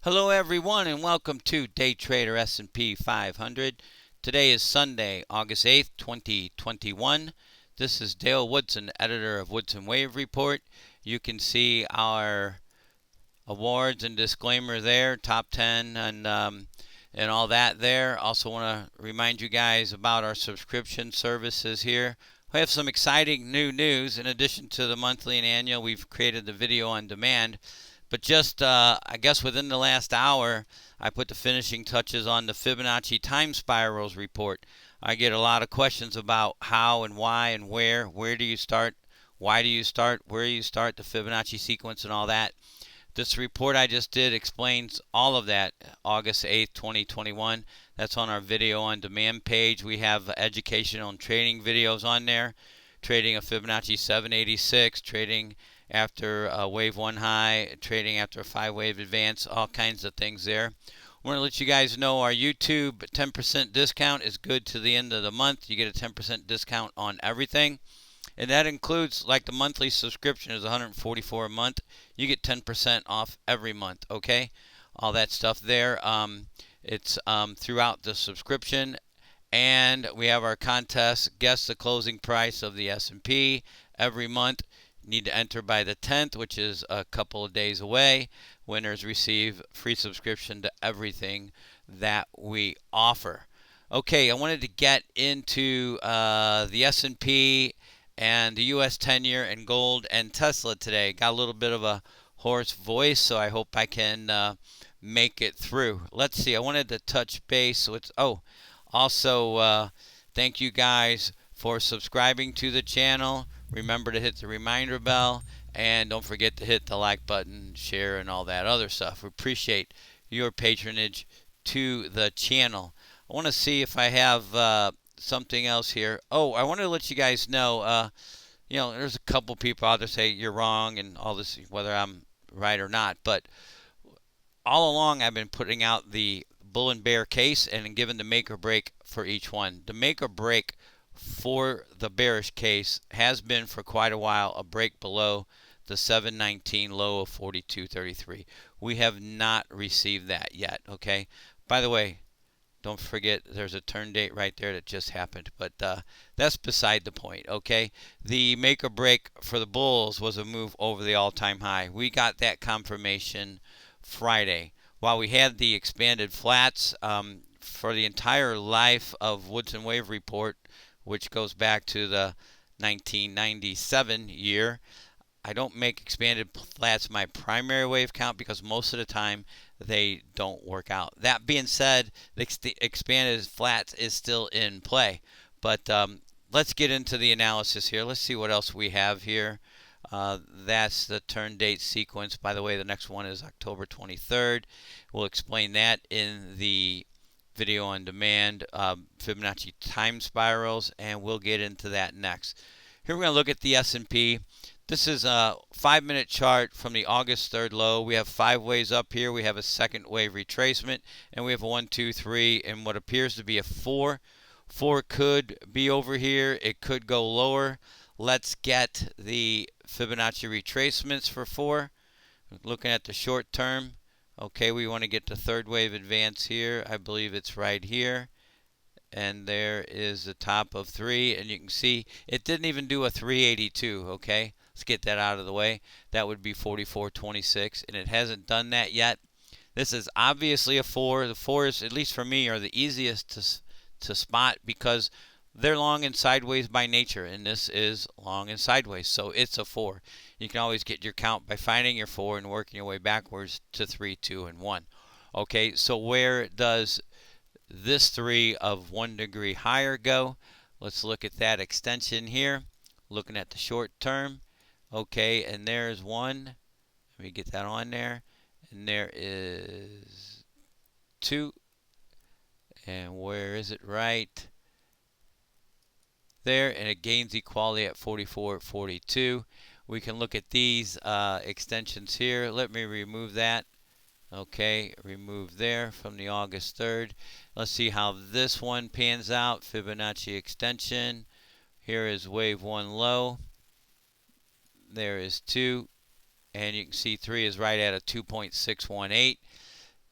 Hello everyone and welcome to Day Trader S&P 500. Today is Sunday, August 8th, 2021. This is Dale Woodson, editor of Woodson Wave Report. You can see our awards and disclaimer there, top 10 and all that there. Also want to remind you guys about our subscription services here. We have some exciting new news. In addition to the monthly and annual, we've created the video on demand. But just, I guess within the last hour, I put the finishing touches on the Fibonacci time spirals report. I get a lot of questions about how and why and where. Where do you start? Why do you start? Where do you start? The Fibonacci sequence and all that. This report I just did explains all of that. August 8th, 2021. That's on our video on demand page. We have educational and trading videos on there. Trading a Fibonacci 786, trading after a wave 1 high, trading after a 5-wave advance, all kinds of things there. I want to let you guys know our YouTube 10% discount is good to the end of the month. You get a 10% discount on everything. And that includes, like, the monthly subscription is $144 a month. You get 10% off every month, okay? All that stuff there. It's throughout the subscription. And we have our contest, guess the closing price of the S&P every month. Need to enter by the 10th, which is a couple of days away. Winners receive free subscription to everything that we offer. Okay, I wanted to get into the S&P and the U.S. 10-year and gold and Tesla today. Got a little bit of a hoarse voice, so I hope I can make it through. Let's see. I wanted to touch base with. Also, thank you guys for subscribing to the channel. Remember to hit the reminder bell, and don't forget to hit the like button, share, and all that other stuff. We appreciate your patronage to the channel. I want to see if I have something else here. Oh, I want to let you guys know, there's a couple people out there say you're wrong and all this, whether I'm right or not. But all along, I've been putting out the bull and bear case and giving the make or break for each one. The make or break for the bearish case has been for quite a while a break below the 719 low of 42.33. We have not received that yet, okay? By the way, don't forget there's a turn date right there that just happened, but that's beside the point, okay? The make or break for the bulls was a move over the all-time high. We got that confirmation Friday. While we had the expanded flats for the entire life of Woodson Wave Report, which goes back to the 1997 year, I don't make expanded flats my primary wave count because most of the time they don't work out. That being said, the expanded flats is still in play. But let's get into the analysis here. Let's see what else we have here. That's the turn date sequence. By the way, the next one is October 23rd. We'll explain that in the video on demand, Fibonacci time spirals, and we'll get into that next. Here we're going to look at the S&P. This is a 5-minute chart from the August 3rd low. We have 5 waves up here. We have a second wave retracement, and we have a 1, 2, 3, and what appears to be a 4. 4 could be over here. It could go lower. Let's get the Fibonacci retracements for 4. Looking at the short term. Okay, we want to get the third wave advance here. I believe it's right here. And there is the top of 3. And you can see it didn't even do a 382, okay? Let's get that out of the way. That would be 44.26, and it hasn't done that yet. This is obviously a 4. The 4s, at least for me, are the easiest to spot because they're long and sideways by nature, and this is long and sideways, so it's a 4. You can always get your count by finding your 4 and working your way backwards to 3, 2, and 1. Okay, so where does this 3 of 1 degree higher go? Let's look at that extension here. Looking at the short term. Okay, and there's 1. Let me get that on there. And there is 2. And where is it? Right there, and it gains equality at 44.42. We can look at these extensions here. Let me remove that. Okay, remove there from the August 3rd. Let's see how this one pans out. Fibonacci extension. Here is wave 1 low. There is 2. And you can see 3 is right at a 2.618.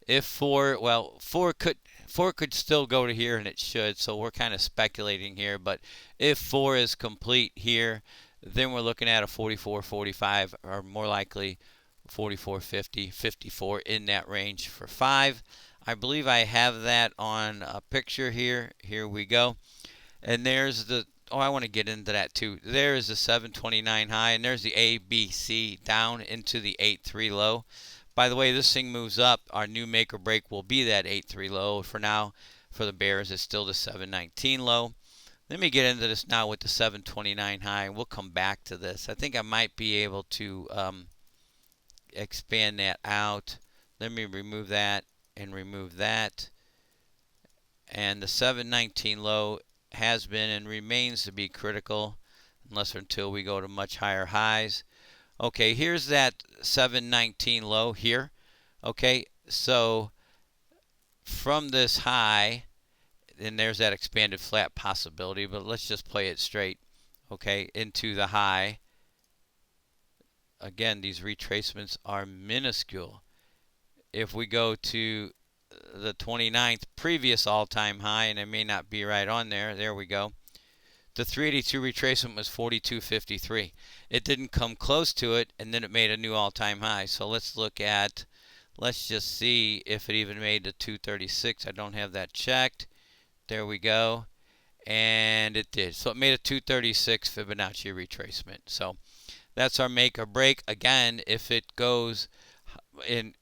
If 4, well, 4 could still go to here, and it should, so we're kind of speculating here. But if 4 is complete here, then we're looking at a 44.45, or more likely 44.50, 54 in that range for 5. I believe I have that on a picture here. Here we go. And there's the, oh, I want to get into that too. There is the 729 high, and there's the ABC down into the 8.3 low. By the way, this thing moves up. Our new make or break will be that 8.3 low. For now, for the bears, it's still the 719 low. Let me get into this now with the 729 high, and we'll come back to this. I think I might be able to expand that out. Let me remove that and remove that. And the 719 low has been and remains to be critical unless or until we go to much higher highs. Okay, here's that 719 low here. Okay, so from this high, and there's that expanded flat possibility, but let's just play it straight. Okay, into the high. Again, these retracements are minuscule. If we go to the 29th previous all-time high, and it may not be right on there. There we go. The 382 retracement was 42.53. It didn't come close to it, and then it made a new all-time high. So let's look at, let's just see if it even made the 236. I don't have that checked. There we go. And it did. So it made a 236 Fibonacci retracement. So that's our make or break. Again, if it goes in,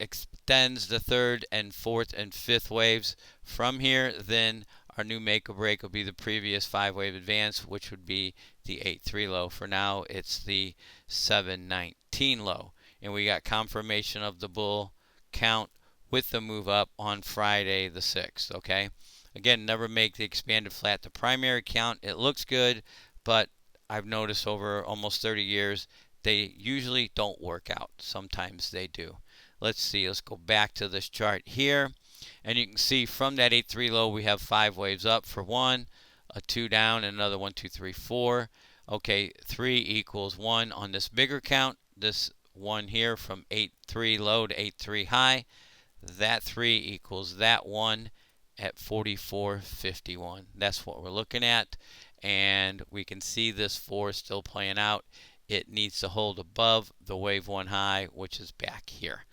extends the 3rd and 4th and 5th waves from here, then our new make or break will be the previous 5-wave advance, which would be the 8.3 low. For now, it's the 719 low. And we got confirmation of the bull count with the move up on Friday the 6th. Okay. Again, never make the expanded flat the primary count. It looks good, but I've noticed over almost 30 years, they usually don't work out. Sometimes they do. Let's see. Let's go back to this chart here. And you can see from that 8.3 low, we have 5 waves up for 1, a 2 down, and another 1, 2, 3, 4. Okay, 3 equals 1 on this bigger count. This one here from 8.3 low to 8.3 high. That 3 equals that 1 at 44.51. That's what we're looking at. And we can see this 4 still playing out. It needs to hold above the wave 1 high, which is back here.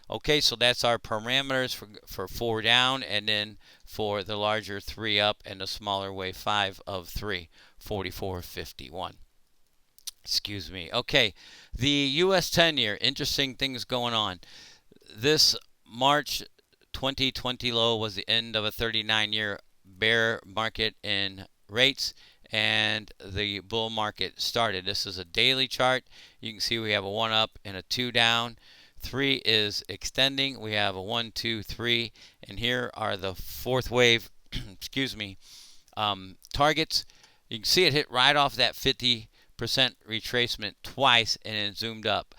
Okay, so that's our parameters for 4 down, and then for the larger 3 up and the smaller wave 5 of 3, 44.51. Excuse me. Okay, the U.S. 10-year, interesting things going on. This March 2020 low was the end of a 39-year bear market in rates, and the bull market started. This is a daily chart. You can see we have a 1 up and a 2 down. 3 is extending. We have a 1, 2, 3, and here are the 4th wave excuse me, targets. You can see it hit right off that 50% retracement twice, and then zoomed up.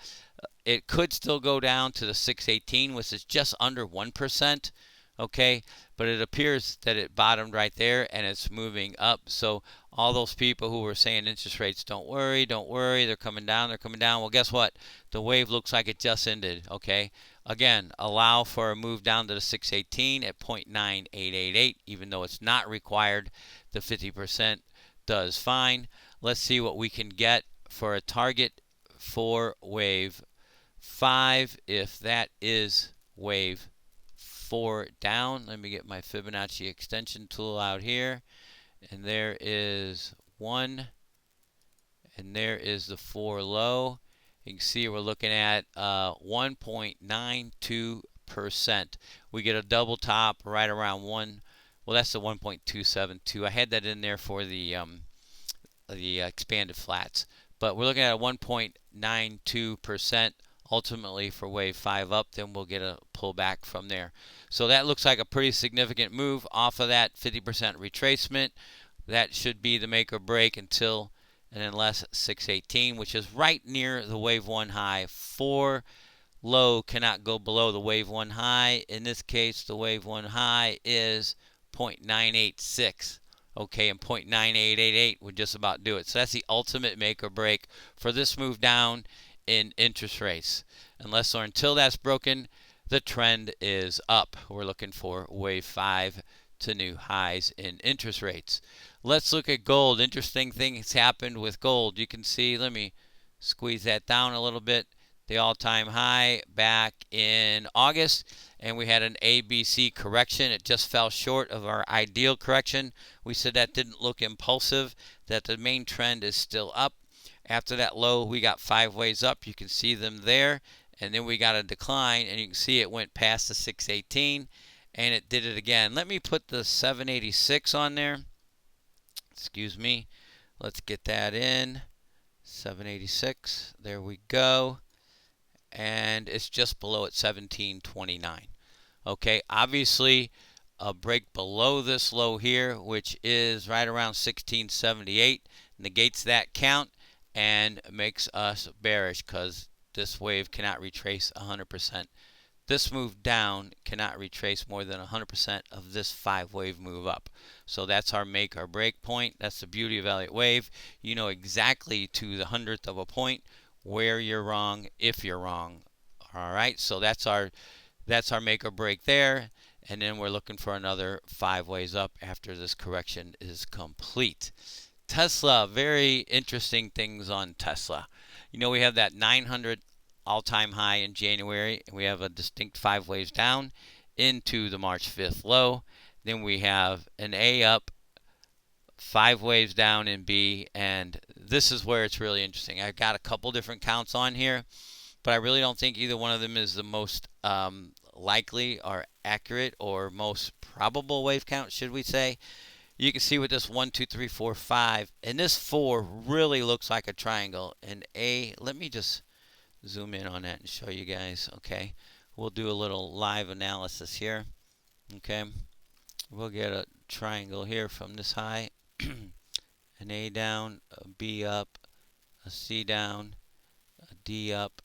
It could still go down to the 618, which is just under 1%. Okay, but it appears that it bottomed right there, and it's moving up. So all those people who were saying interest rates, don't worry, they're coming down, well, guess what? The wave looks like it just ended. Okay, again, allow for a move down to the 618 at 0.9888, even though it's not required. The 50% does fine. Let's see what we can get for a target for wave 5, if that is wave 4 down. Let me get my Fibonacci extension tool out here, and there is 1, and there is the 4 low. You can see we're looking at 1.92%. We get a double top right around 1. Well, that's the 1.272. I had that in there for the expanded flats, but we're looking at a 1.92%. Ultimately for wave 5 up, then we'll get a pullback from there. So that looks like a pretty significant move off of that 50% retracement. That should be the make or break until and unless 618, which is right near the wave 1 high. 4 low cannot go below the wave 1 high. In this case, the wave 1 high is 0.986. Okay, and 0.9888 would just about do it. So that's the ultimate make or break for this move down in interest rates. Unless or until that's broken, the trend is up. We're looking for wave 5 to new highs in interest rates. Let's look at gold. Interesting things happened with gold. You can see, let me squeeze that down a little bit, the all-time high back in August, and we had an ABC correction. It just fell short of our ideal correction. We said that didn't look impulsive, that the main trend is still up. After that low, we got 5 waves up. You can see them there. And then we got a decline, and you can see it went past the 618, and it did it again. Let me put the 786 on there. Excuse me. Let's get that in. 786. There we go. And it's just below at 1729. Okay, obviously a break below this low here, which is right around 1678, negates that count and makes us bearish because this wave cannot retrace 100%. This move down cannot retrace more than 100% of this 5-wave move up. So that's our make or break point. That's the beauty of Elliott Wave. You know exactly to the 100th of a point where you're wrong, if you're wrong. All right, so that's our make or break there. And then we're looking for another 5 waves up after this correction is complete. Tesla, very interesting things on Tesla. You know, we have that 900 all-time high in January, and we have a distinct 5 waves down into the March 5th low. Then we have an A up, 5 waves down in B, and this is where it's really interesting. I've got a couple different counts on here, but I really don't think either one of them is the most likely or accurate or most probable wave count, should we say. You can see with this 1, 2, 3, 4, 5, and this 4 really looks like a triangle. And A, let me just zoom in on that and show you guys. Okay, we'll do a little live analysis here. Okay, we'll get a triangle here from this high, an A down, a B up, a C down, a D up,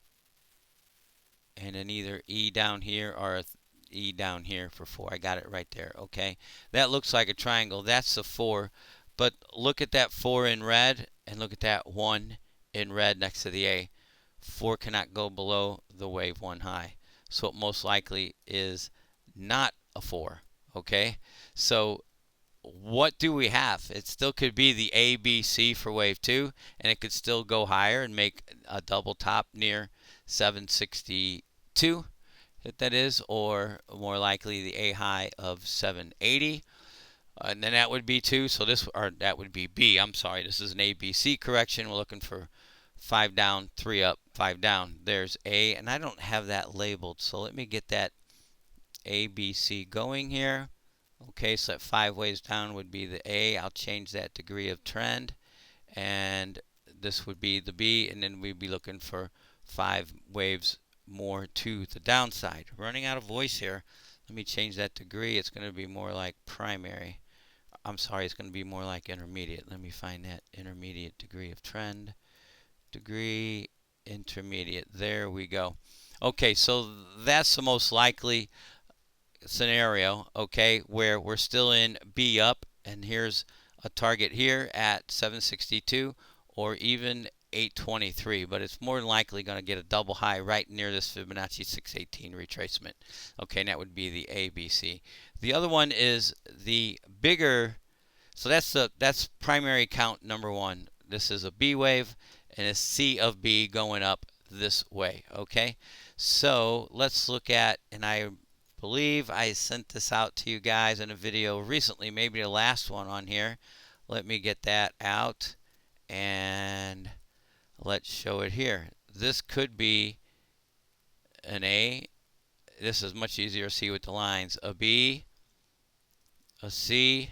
and then either E down here or a E down here for 4. I got it right there. Okay, that looks like a triangle. That's the 4, but look at that 4 in red and look at that 1 in red next to the A. 4 cannot go below the wave 1 high, so it most likely is not a 4. Okay, so what do we have? It still could be the ABC for wave 2, and it could still go higher and make a double top near 762, if that is, or more likely the A high of 780. And then that would be 2. So this, or that would be B. I'm sorry, this is an ABC correction. We're looking for 5 down, 3 up, 5 down. There's A, and I don't have that labeled, so let me get that ABC going here. Okay, so that 5 waves down would be the A. I'll change that degree of trend, and this would be the B, and then we'd be looking for 5 waves more to the downside. Running out of voice here. Let me change that degree. It's going to be more like primary. I'm sorry, it's going to be more like intermediate. Let me find that intermediate degree of trend. Degree intermediate. There we go. Okay, so that's the most likely scenario, okay, where we're still in B up, and here's a target here at 762 or even 823, but it's more than likely going to get a double high right near this Fibonacci 618 retracement. Okay, and that would be the ABC. The other one is the bigger, so that's primary count number 1. This is a B wave and a C of B going up this way. Okay, so let's look at, and I believe I sent this out to you guys in a video recently, maybe the last one on here. Let me get that out and let's show it here. This could be an A. This is much easier to see with the lines. A B, a C,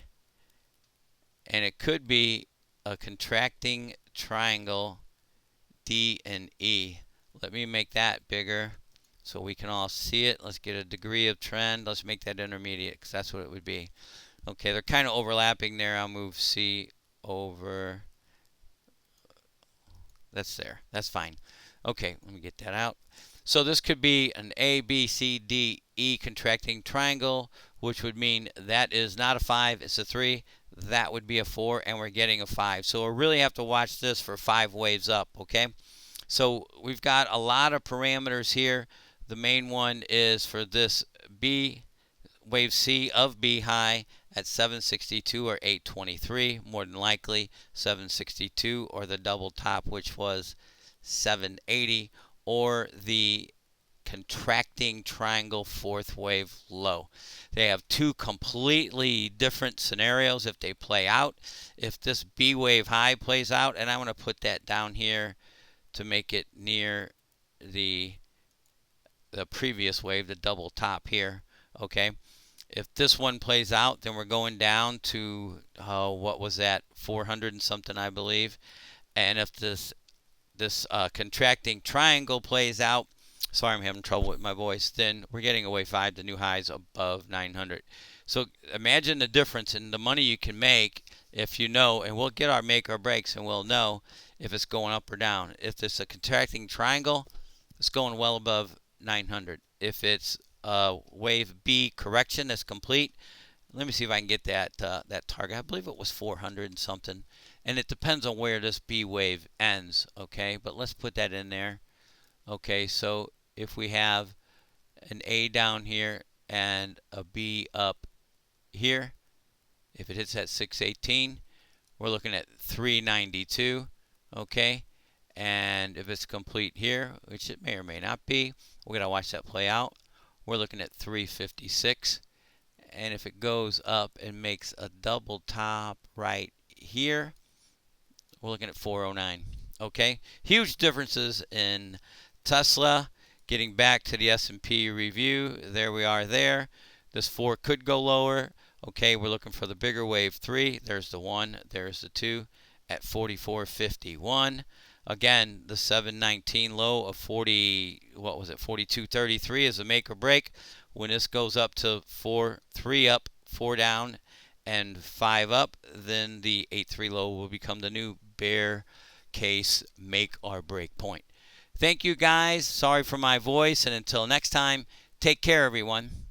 and it could be a contracting triangle D and E. Let me make that bigger so we can all see it. Let's get a degree of trend. Let's make that intermediate because that's what it would be. Okay, they're kind of overlapping there. I'll move C over. That's there. That's fine. Okay, let me get that out. So this could be an A, B, C, D, E contracting triangle, which would mean that is not a 5, it's a 3. That would be a 4, and we're getting a 5. So we really have to watch this for 5 waves up, okay? So we've got a lot of parameters here. The main one is for this B, wave C of B high at 762 or 823, more than likely 762, or the double top, which was 780, or the contracting triangle fourth wave low. They have two completely different scenarios if they play out. If this B wave high plays out, and I'm going to put that down here to make it near the previous wave, the double top here, okay? If this one plays out, then we're going down to, what was that, 400 and something, I believe. And if this contracting triangle plays out, sorry, I'm having trouble with my voice, then we're getting away 5 to new highs above 900. So imagine the difference in the money you can make if you know, and we'll get our make or breaks and we'll know if it's going up or down. If it's a contracting triangle, it's going well above 900. If it's a wave B correction that's complete, let me see if I can get that target. I believe it was 400 and something. And it depends on where this B wave ends, okay? But let's put that in there. Okay, so if we have an A down here and a B up here, if it hits at 618, we're looking at 392, okay? And if it's complete here, which it may or may not be, we're going to watch that play out. We're looking at 356. And if it goes up and makes a double top right here, we're looking at 409. Okay, huge differences in Tesla. Getting back to the S&P review, there we are there. This 4 could go lower. Okay, we're looking for the bigger wave 3. There's the 1, there's the 2 at 44.51. Again, the 719 low of 42.33 is a make or break. When this goes up to 3 up, 4 down, and 5 up, then the 8.3 low will become the new bear case make or break point. Thank you guys. Sorry for my voice, and until next time, take care, everyone.